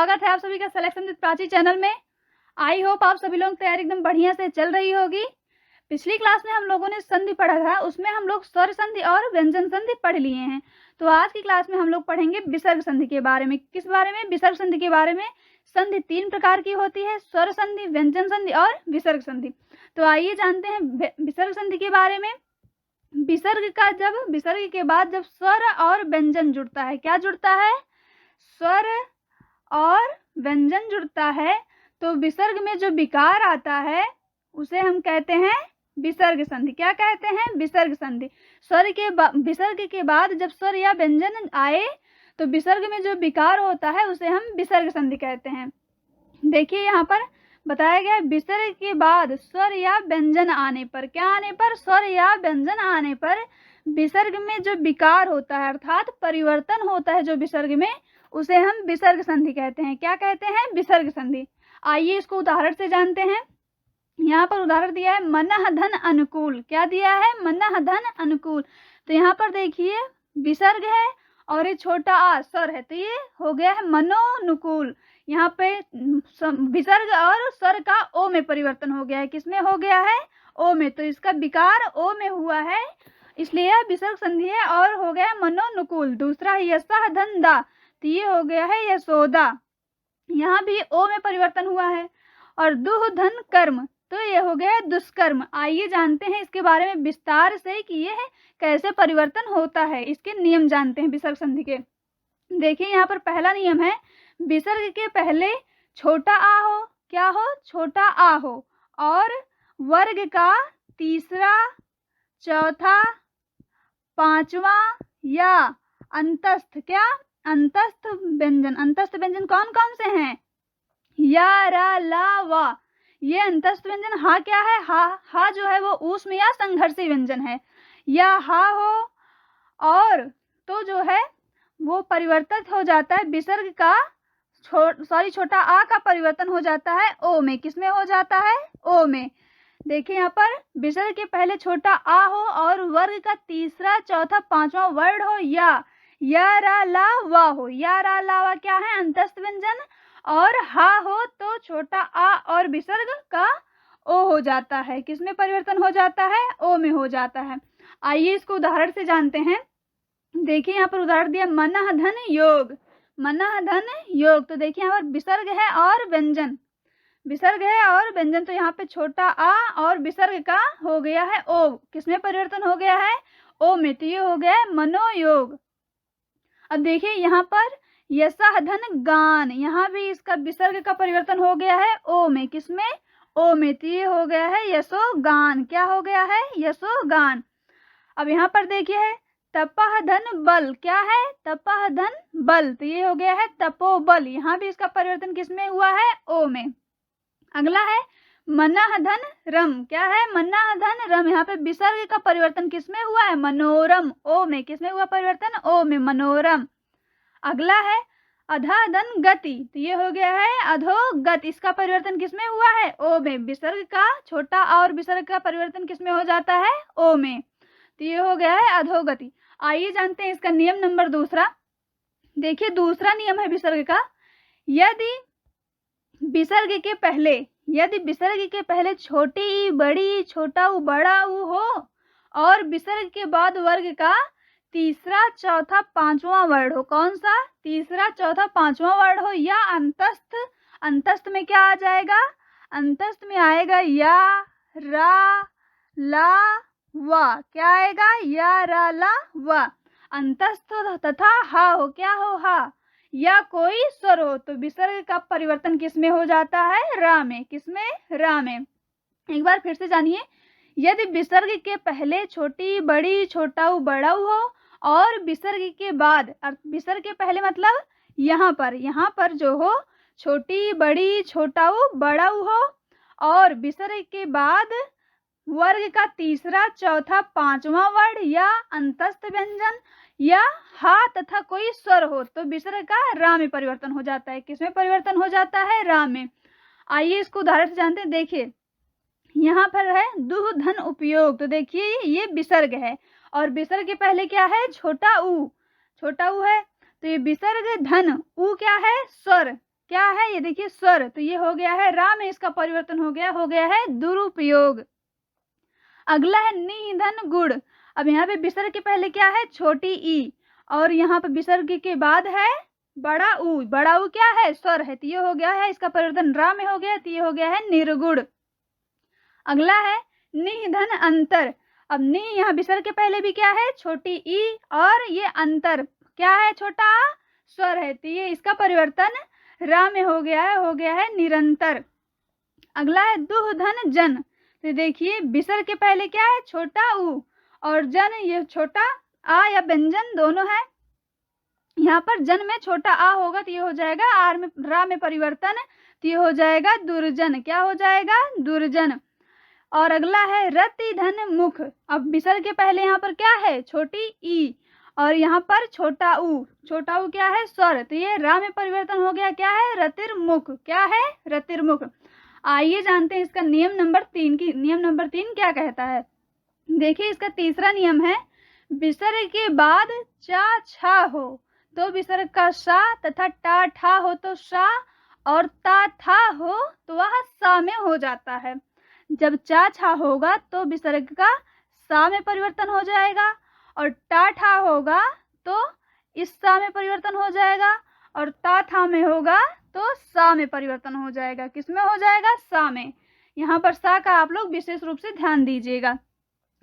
स्वागत है आप सभी का सिलेक्शन विद प्राची चैनल में। आई होप आप सभी लोग तैयारी एकदम बढ़िया से चल रही होगी। पिछली क्लास में हम लोगों ने संधि पढ़ा था, उसमें हम लोग स्वर संधि और व्यंजन संधि पढ़ लिए हैं। तो आज की क्लास में हम लोग पढ़ेंगे विसर्ग संधि के बारे में। किस बारे में? विसर्ग संधि के बारे में। संधि 3 प्रकार की होती है, स्वर संधि, व्यंजन संधि और विसर्ग संधि। तो आइए जानते हैं विसर्ग संधि के बारे में। विसर्ग के बाद जब स्वर और व्यंजन जुड़ता है, क्या जुड़ता है? स्वर और व्यंजन जुड़ता है, तो विसर्ग में जो विकार आता है उसे हम कहते हैं विसर्ग संधि। क्या कहते हैं? विसर्ग संधि। विसर्ग के बाद जब स्वर या व्यंजन आए तो विसर्ग में जो विकार होता है उसे हम विसर्ग संधि कहते हैं। देखिए यहाँ पर बताया गया, विसर्ग के बाद स्वर या व्यंजन आने पर, क्या आने पर? स्वर या व्यंजन आने पर विसर्ग में जो विकार होता है अर्थात परिवर्तन होता है जो विसर्ग में, उसे हम विसर्ग संधि कहते हैं। क्या कहते हैं? विसर्ग संधि। आइए इसको उदाहरण से जानते हैं। यहाँ पर उदाहरण दिया है मनः धन अनुकूल। क्या दिया है? मनः धन अनुकूल। तो यहाँ पर देखिए विसर्ग है और ये छोटा आ स्वर है, तो ये हो गया है मनोनुकूल। यहाँ पे विसर्ग और स्वर का ओ में परिवर्तन हो गया है। किसमें हो गया है? ओ में। तो इसका विकार ओ में हुआ है, इसलिए यह विसर्ग संधि है और हो गया मनोनुकूल। दूसरा यशः धन दा, तो ये हो गया है यशोदा। यहाँ भी ओ में परिवर्तन हुआ है। और दुह धन कर्म, तो ये हो गया दुष्कर्म। आइए जानते हैं इसके बारे में विस्तार से कि ये कैसे परिवर्तन होता है, इसके नियम जानते हैं विसर्ग संधि के। देखिए यहाँ पर पहला नियम है, विसर्ग के पहले छोटा आ हो। क्या हो? छोटा आ हो। और वर्ग का तीसरा, चौथा, पांचवा या अंतस्थ, क्या? अंतस्थ व्यंजन। अंतस्थ व्यंजन कौन कौन से हैं? या, रा, ला, वा। ये अंतस्थ व्यंजन। हा क्या है? हा जो है वो ऊष्म या संघर्षी व्यंजन है। या हा हो और तो जो है वो परिवर्तित हो जाता है विसर्ग का, छोटा आ का परिवर्तन हो जाता है ओ में। किसमें हो जाता है? ओ में। देखिए यहाँ पर विसर्ग के पहले छोटा आ हो और वर्ग का तीसरा, चौथा, पांचवा वर्ड हो या, रा, ला, वा हो। या, रा, ला, वा क्या है? अंतस्थ व्यंजन। और हा हो तो छोटा आ और विसर्ग का ओ हो जाता है। किसमें परिवर्तन हो जाता है? ओ में हो जाता है। आइए इसको उदाहरण से जानते हैं। देखिए यहाँ पर उदाहरण दिया मनः धन योग। मनः धन योग, तो देखिए यहाँ पर विसर्ग है और व्यंजन। विसर्ग है और व्यंजन, तो यहाँ पे छोटा आ और विसर्ग का हो गया है ओ। किसमें परिवर्तन हो गया है? ओ में। तो ये हो गया है मनोयोग। अब देखिए यहाँ पर यशः धन गान, यहाँ भी इसका विसर्ग का परिवर्तन हो गया है ओ में। किसमें? ओ में। तो ये हो गया है यशो गान। क्या हो गया है? यशो गान। अब यहाँ पर देखिए है तपह धन बल। क्या है? तपह धन बल, तो ये हो गया है तपोबल। यहाँ भी इसका परिवर्तन किसमें हुआ है? ओ में। अगला है मनः धन रम। क्या है? मनः धन रम। यहाँ पे विसर्ग का परिवर्तन किसमें हुआ है? मनोरम, ओ में। किसमें हुआ परिवर्तन? ओ में, मनोरम। अगला है अधा धन गति, तो ये हो गया है अधोगति। इसका परिवर्तन किसमें हुआ है? ओ में। विसर्ग का छोटा और विसर्ग का परिवर्तन किसमें हो जाता है? ओ में। तो ये हो गया है अधोगति। आइए जानते हैं इसका नियम नंबर दूसरा। देखिए दूसरा नियम है विसर्ग का, यदि विसर्ग के पहले छोटी ई बड़ी, छोटा ऊ बड़ा ऊ हो और विसर्ग के बाद वर्ग का तीसरा, चौथा, पांचवा वर्ड हो। कौन सा? तीसरा, चौथा, पांचवा वर्ड हो। या अंतस्थ। अंतस्थ में क्या आ जाएगा? अंतस्थ में आएगा या, रा, ला, वा। क्या आएगा? या, रा, ला, वा। अंतस्थ तथा हा हो। क्या हो? हा। या कोई स्वर हो, तो विसर्ग का परिवर्तन किसमें हो जाता है? रा में। किसमें? रा में। एक बार फिर से जानिए, यदि विसर्ग के पहले छोटी बड़ी, छोटा ऊ बड़ा ऊ हो और विसर्ग के बाद, विसर्ग के पहले मतलब यहाँ पर जो हो छोटी बड़ी, छोटा ऊ बड़ा ऊ हो और विसर्ग के बाद वर्ग का तीसरा, चौथा, पांचवा वर्ड या अंतस्थ व्यंजन या हा तथा कोई स्वर हो, तो विसर्ग का रा में परिवर्तन हो जाता है। किसमें परिवर्तन हो जाता है? रा में। आइए इसको उदाहरण से जानते हैं। देखिए यहाँ पर है दुह धन उपयोग, तो देखिए ये विसर्ग है और विसर्ग के पहले क्या है? छोटा ऊ। छोटा ऊ है, तो ये विसर्ग धन ऊ क्या है? स्वर। क्या है ये देखिए स्वर, तो ये हो गया है रा में इसका परिवर्तन हो गया है दुरुपयोग। अगला है निधन गुड़। अब यहाँ पे विसर्ग के पहले क्या है, छोटी ई, और यहाँ पे विसर्ग के बाद है बड़ा ऊ। बड़ा ऊ क्या है, स्वर है, तो ये हो गया है इसका परिवर्तन रा में हो गया, तो ये हो गया है निर्गुण। अगला है निधन अंतर। अब नि यहाँ विसर्ग के पहले भी क्या है, छोटी ई, और ये अंतर क्या है, छोटा आ, स्वर है, तो ये इसका परिवर्तन रा में हो गया है निरंतर। अगला है दुहधन जन। तो देखिए विसर्ग के पहले क्या है, छोटा ऊ, और जन ये छोटा आ या व्यंजन दोनों है। यहाँ पर जन में छोटा आ होगा तो ये हो जाएगा आर में रा में परिवर्तन, तो ये हो जाएगा दुर्जन। क्या हो जाएगा, दुर्जन। और अगला है रतिधन मुख। अब विसर्ग के पहले यहाँ पर क्या है, छोटी ई, और यहाँ पर छोटा ऊ क्या है, स्वर, तो ये रा में परिवर्तन हो गया, क्या है, रतिर्मुख। क्या है, रतिर्मुख। आइए जानते हैं इसका नियम नंबर 3 की। नियम नंबर 3 क्या कहता है, देखिए इसका तीसरा नियम है, विसर्ग के बाद चा छा हो तो विसर्ग का सा, तथा टा ठा हो तो सा, और ता था हो तो वह सा में हो जाता है। जब चा छा होगा तो विसर्ग का सा में परिवर्तन हो जाएगा, और टा ठा होगा तो इस सा में परिवर्तन हो जाएगा, और ता था में होगा तो सा में परिवर्तन हो जाएगा। किस में हो जाएगा, सा में। यहाँ पर सा का आप लोग विशेष रूप से ध्यान दीजिएगा।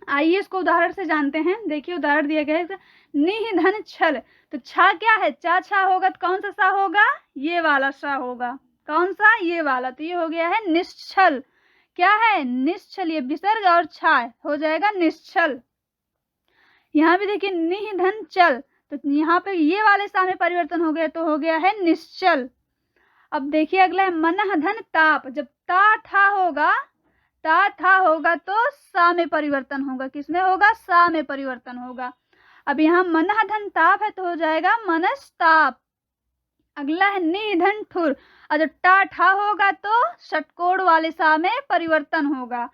आइए इसको उदाहरण से जानते हैं। देखिए उदाहरण दिया गया है, निधन छल। तो छा क्या है, चा छा होगा तो कौन सा सा होगा, ये वाला सा होगा। कौन सा, ये वाला, तो ये हो गया है निश्चल। क्या है, निश्चल। ये विसर्ग और छा हो जाएगा निश्चल। यहाँ भी देखिए निधन चल, तो यहाँ पे ये वाले सा में परिवर्तन हो गया तो हो गया है निश्चल। अब देखिए अगला है मनहधन ताप। जब ता था होगा तो सा में परिवर्तन होगा। किसमें होगा, सा में परिवर्तन होगा। अब यहाँ मनहधन ताप है तो हो जाएगा मनस्ताप। अगला है निधन ठुर। और जब टा ठा होगा तो षटकोण वाले सा में परिवर्तन होगा,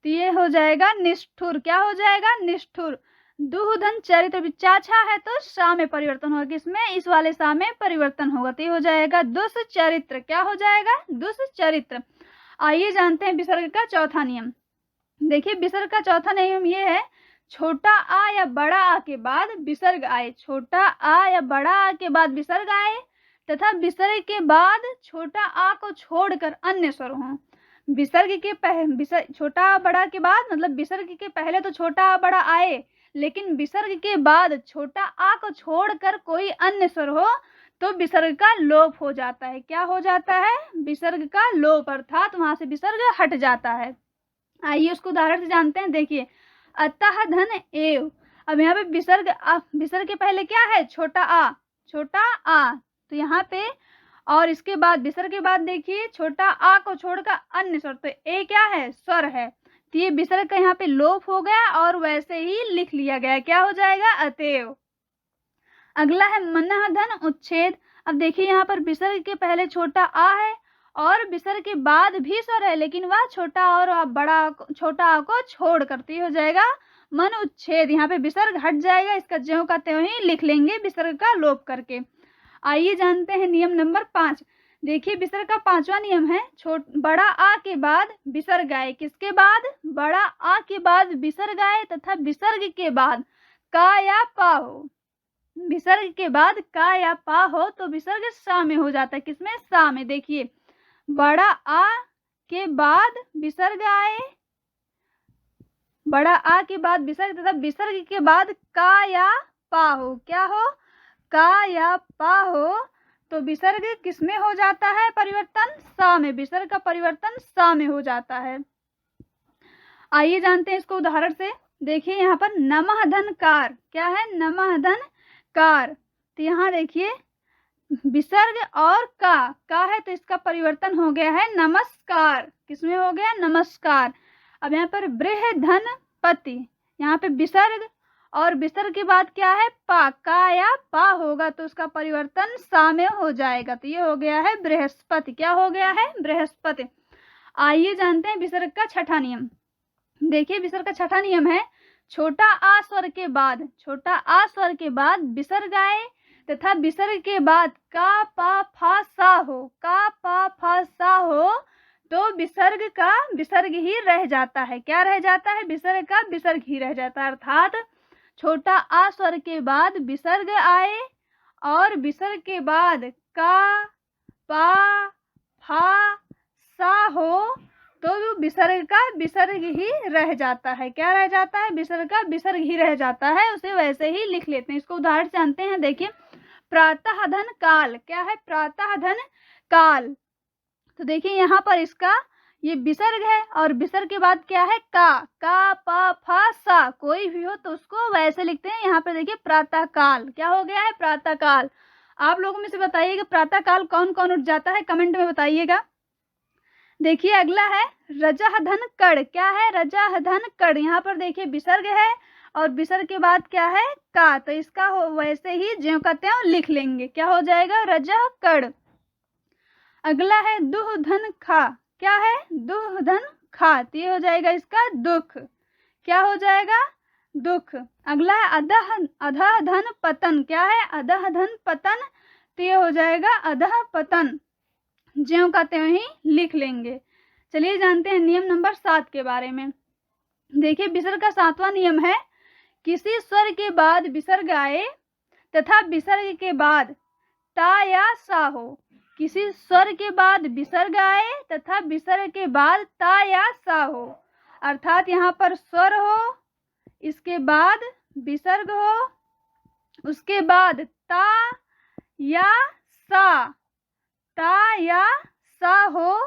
तो ये हो जाएगा निष्ठुर। क्या हो जाएगा, निष्ठुर। दुहधन चरित्र, चाछा है तो सा में परिवर्तन होगा। किसमें, इस वाले सा में परिवर्तन होगा, तो ये हो जाएगा दुष्चरित्र। क्या हो जाएगा, दुष्चरित्र। आइए जानते हैं विसर्ग का चौथा नियम। देखिए विसर्ग का चौथा नियम ये है, छोटा आ या बड़ा आ के बाद विसर्ग आए। छोटा आ या बड़ा आ के बाद विसर्ग आए, तथा विसर्ग के बाद छोटा आ को छोड़कर अन्य स्वर हों। विसर्ग के छोटा आ बड़ा के बाद, मतलब विसर्ग के पहले तो छोटा आ बड़ा आए, लेकिन विसर्ग के बाद छोटा आ को छोड़कर कोई अन्य स्वर हो तो विसर्ग का लोप हो जाता है। क्या हो जाता है, विसर्ग का लोप, अर्थात वहां से विसर्ग हट जाता है। आइए उसको उदाहरण से जानते हैं। देखिए अतः धन एव। अब यहाँ पे विसर्ग के पहले क्या है, छोटा आ, तो यहाँ पे, और इसके बाद विसर्ग के बाद देखिए छोटा आ को छोड़कर अन्य स्वर, तो ए क्या है, स्वर है, तो ये विसर्ग का यहाँ पे लोप हो गया और वैसे ही लिख लिया गया। क्या हो जाएगा, अतएव। अगला है मनहधन उच्छेद। अब देखिए यहाँ पर विसर्ग के पहले छोटा आ है और विसर्ग के बाद भी स्वर है, लेकिन वह छोटा और बड़ा छोटा आ को छोड़ करती हो जाएगा मन उच्छेद। यहाँ पे विसर्ग हट जाएगा, इसका ज्यों का त्यों ही लिख लेंगे विसर्ग का लोप करके। आइए जानते हैं नियम नंबर 5। देखिए विसर्ग का 5वां नियम है, बड़ा आ के बाद विसर्ग आए। किसके बाद, बड़ा आ के बाद विसर्ग आए, तथा विसर्ग के बाद का या पा हो। विसर्ग के बाद का या पा हो तो विसर्ग सा में हो जाता है। किसमें, सा में। देखिए बड़ा आ के बाद विसर्ग आए, बड़ा आ के बाद विसर्ग, तथा विसर्ग के बाद का या पा हो। क्या हो, का या पा हो तो विसर्ग किसमें हो जाता है परिवर्तन, सा में। विसर्ग का परिवर्तन सा में हो जाता है। आइए जानते हैं इसको उदाहरण से। देखिए यहाँ पर नमःधन कार। क्या है, नमःधन कार। तो यहाँ देखिए विसर्ग और का है तो इसका परिवर्तन हो गया है नमस्कार। किसमें हो गया, नमस्कार। अब यहाँ पर बृहधन पति, यहाँ पे विसर्ग और विसर्ग के बाद क्या है, पा, का या पा होगा तो उसका परिवर्तन सा में हो जाएगा, तो ये हो गया है बृहस्पति। क्या हो गया है, बृहस्पति। आइए जानते हैं विसर्ग का छठा नियम। देखिए विसर्ग का छठा नियम है, छोटा आ स्वर के बाद विसर्ग आए, तथा विसर्ग के बाद का पा फा सा हो, का पा फा सा हो तो विसर्ग का विसर्ग ही रह जाता है। क्या रह जाता है? विसर्ग का विसर्ग ही रह जाता है। अर्थात छोटा आ स्वर के बाद विसर्ग आए और विसर्ग के बाद का पा फा सा हो तो विसर्ग का विसर्ग ही रह जाता है। क्या रह जाता है? विसर्ग का विसर्ग ही रह जाता है। उसे वैसे ही लिख लेते हैं। इसको उदाहरण से जानते हैं। देखिए, प्रातः धन काल। क्या है? प्रातः धन काल। तो देखिए यहाँ पर इसका ये विसर्ग है और विसर्ग के बाद क्या है? का पा फा सा। कोई भी हो तो उसको वैसे लिखते हैं। यहाँ पर देखिए प्रातः काल। क्या हो गया है? प्रातः काल। आप लोगों में से बताइएगा प्रातः काल कौन कौन उठ जाता है, कमेंट में बताइएगा। देखिए अगला है रजह धन कड़। क्या है? रजह धन कड़। यहाँ पर देखिए विसर्ग है और विसर्ग के बाद क्या है? का। तो इसका हो वैसे ही ज्यों का त्यों लिख लेंगे। क्या हो जाएगा? रजह कड़। अगला है दुह धन खा। क्या है? दुह धन खा। तो ये हो जाएगा इसका दुख। क्या हो जाएगा? दुख। अगला है अधह धन पतन। क्या है? अधह धन पतन। तो ये हो जाएगा अधह पतन। ज्यों का त्यों ही लिख लेंगे। चलिए जानते हैं नियम नंबर 7 के बारे में। देखिए विसर्ग का 7वां नियम है, किसी स्वर के बाद विसर्ग आए तथा विसर्ग के बाद ता या सा हो। किसी स्वर के बाद विसर्ग आए तथा विसर्ग के बाद ता या सा हो। अर्थात यहाँ पर स्वर हो, इसके बाद विसर्ग हो, उसके बाद ता या सा हो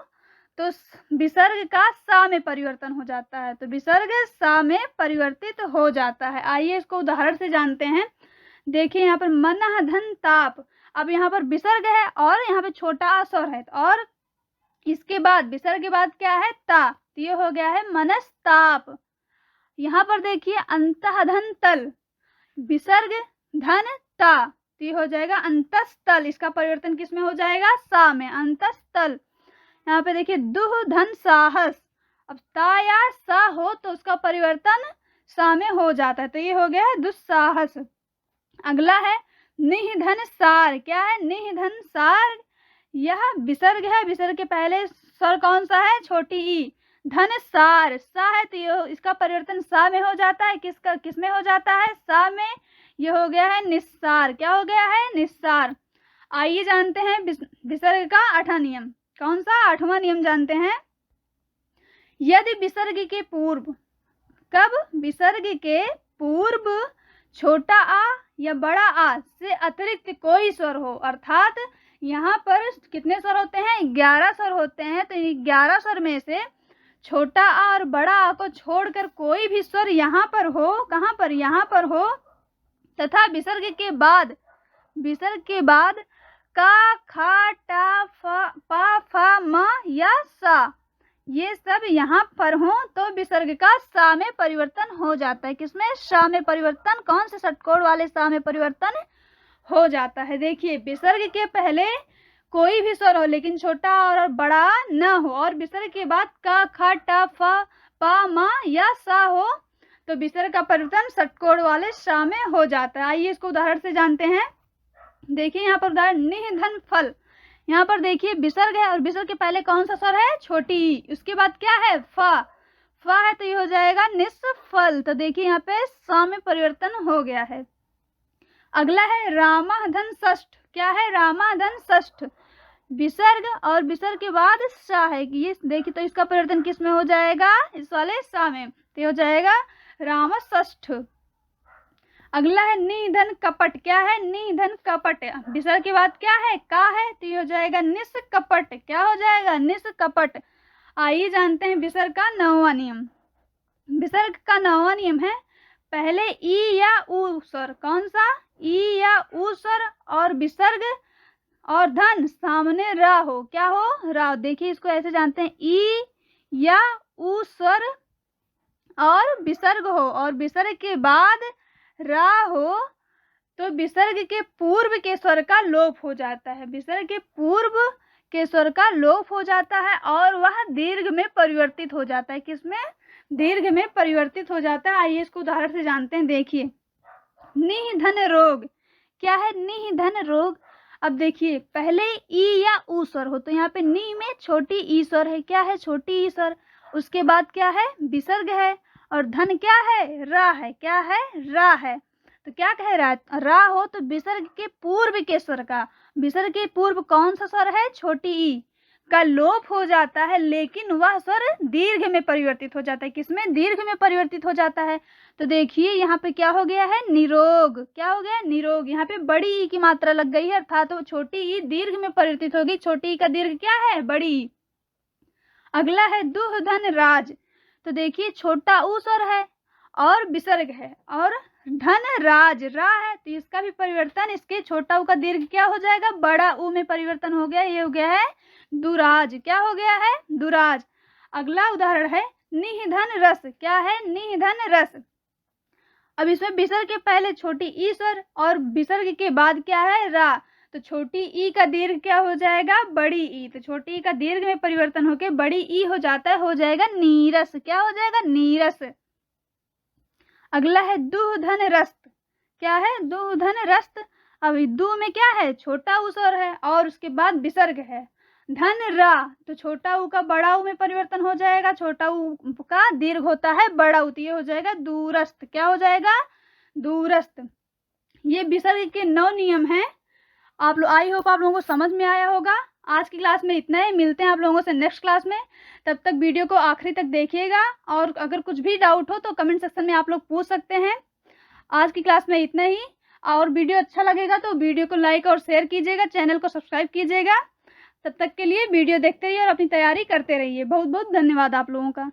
तो विसर्ग का सा में परिवर्तन हो जाता है। तो विसर्ग सा में परिवर्तित हो जाता है। आइए इसको उदाहरण से जानते हैं। देखिए यहाँ पर मनः धन ताप। अब यहाँ पर विसर्ग है और यहाँ पे छोटा आ स्वर है और इसके बाद विसर्ग के बाद क्या है? ता। तो ये हो गया है मनस्ताप। यहाँ पर देखिए अंतः धन तल। विसर्ग धन ता। तो ये हो जाएगा अंतस्तल। इसका परिवर्तन किस में हो जाएगा? सा में, अंतस्तल। यहाँ पे देखिए दुह धन साहस। अब ता या सा हो तो उसका परिवर्तन सा में हो जाता है। तो ये हो गया है दुस्साहस। अगला है निधन सार। क्या है? निधन सार। यह विसर्ग है। विसर्ग के पहले स्वर कौन सा है? छोटी ई। धन सार। सा है तो इसका परिवर्तन सा में हो जाता है। किस में हो जाता है? सा में। ये हो गया है निस्सार। क्या हो गया है? निस्सार। आइए जानते हैं विसर्ग का 8वां नियम। कौन सा? 8वां नियम जानते हैं। यदि विसर्ग के पूर्व, कब? विसर्ग के पूर्व छोटा आ या बड़ा आ से अतिरिक्त कोई स्वर हो। अर्थात यहाँ पर कितने स्वर होते हैं? 11 स्वर होते हैं। तो 11 स्वर में से छोटा आ और बड़ा आ को छोड़कर कोई भी स्वर यहाँ पर हो। कहाँ पर? यहाँ पर हो तथा विसर्ग के बाद का खा टा पा फा मा या सा ये सब यहाँ पर हो तो विसर्ग का सा में परिवर्तन हो जाता है। किसमें? सा में परिवर्तन। कौन से षटकोण वाले सा में परिवर्तन हो जाता है? देखिए विसर्ग के पहले कोई भी स्वर हो लेकिन छोटा और बड़ा न हो और विसर्ग के बाद का खा टा फा पा मा या सा हो तो विसर्ग का परिवर्तन षटकोण वाले सा में हो जाता है। आइए इसको उदाहरण से जानते हैं। देखिए यहाँ पर उदाहरण निधन फल। यहाँ पर देखिए विसर्ग है और विसर्ग के पहले कौन सा स्वर है? छोटी ई। उसके बाद क्या है? फा है तो ये हो जाएगा निस्फल। तो देखिए यहाँ पे सा में परिवर्तन हो गया है। अगला है रामाधन षष्ठ। क्या है? रामाधन षष्ठ। विसर्ग और विसर्ग के बाद सा है। ये देखिए तो इसका परिवर्तन किस में हो जाएगा? इस वाले सा में। तो हो जाएगा राम षष्ठ। अगला है निधन कपट। क्या है? निधन कपट। विसर्ग के बाद क्या है? का है तो ये हो जाएगा निष्कपट। क्या हो जाएगा? निष्कपट। आइए जानते हैं विसर्ग का 9वां नियम। विसर्ग का 9वां नियम है, पहले ई या उ स्वर। कौन सा? ई या उ स्वर और विसर्ग और धन सामने रा हो। क्या हो? रा। देखिए इसको ऐसे जानते हैं, ई या उ स्वर और विसर्ग हो और विसर्ग के बाद रा हो तो विसर्ग के पूर्व के स्वर का लोप हो जाता है। विसर्ग के पूर्व के स्वर का लोप हो जाता है और वह दीर्घ में परिवर्तित हो जाता है। किसमें? दीर्घ में परिवर्तित हो जाता है। आइए इसको उदाहरण से जानते हैं। देखिए निधन रोग। क्या है, नि धन रोग। अब देखिए पहले ई या ऊ स्वर हो तो यहाँ पे नी में छोटी ई स्वर है, क्या है, छोटी ई स्वर। उसके बाद क्या है, विसर्ग है, और धन क्या है, रा है, क्या है, रा है। तो क्या कह रहा है, रा हो तो विसर्ग के पूर्व के स्वर का, विसर्ग के पूर्व कौन सा स्वर है, छोटी ई का लोप हो जाता है, लेकिन वह स्वर दीर्घ में परिवर्तित हो जाता है। किसमें, दीर्घ में परिवर्तित हो जाता है। तो देखिए यहाँ पे क्या हो गया है, निरोग। क्या हो गया, निरोग। यहाँ पे बड़ी ई की मात्रा लग गई है, अर्थात तो छोटी ई दीर्घ में परिवर्तित होगी। छोटी ई का दीर्घ क्या है, बड़ी ई। अगला है दुह धन राज। तो देखिए छोटा ऊ स्वर है और विसर्ग है और धन राज रा है, तो इसका भी परिवर्तन, इसके छोटा ऊ का दीर्घ क्या हो जाएगा, बड़ा ऊ में परिवर्तन हो गया, ये हो गया है दुराज। क्या हो गया है, दुराज। अगला उदाहरण है निधन रस। क्या है, निधन रस। अब इसमें विसर्ग के पहले छोटी ई स्वर और विसर्ग के बाद क्या है, रा, तो छोटी ई का दीर्घ क्या हो जाएगा, बड़ी ई। तो छोटी ई का दीर्घ में परिवर्तन होके बड़ी ई हो जाता है, हो जाएगा नीरस। क्या हो जाएगा, नीरस। अगला है दुह धन रस्त। क्या है, दुह धन रस्त। अब दू में क्या है, छोटा ऊ स्वर है और उसके बाद विसर्ग है। धन रा, तो छोटा ऊ का बड़ा ऊ में परिवर्तन हो जाएगा, छोटा ऊ का दीर्घ होता है बड़ा ऊ, तो ये हो जाएगा दूरस्थ। क्या हो जाएगा, दूरस्थ। ये विसर्ग के 9 नियम हैं। आप लोग, आई होप आप लोगों को समझ में आया होगा। आज की क्लास में इतना ही, मिलते हैं आप लोगों से नेक्स्ट क्लास में। तब तक वीडियो को आखिरी तक देखिएगा और अगर कुछ भी डाउट हो तो कमेंट सेक्शन में आप लोग पूछ सकते हैं। आज की क्लास में इतना ही, और वीडियो अच्छा लगेगा तो वीडियो को लाइक और शेयर कीजिएगा, चैनल को सब्सक्राइब कीजिएगा। तब तक के लिए वीडियो देखते रहिए और अपनी तैयारी करते रहिए। बहुत बहुत धन्यवाद आप लोगों का।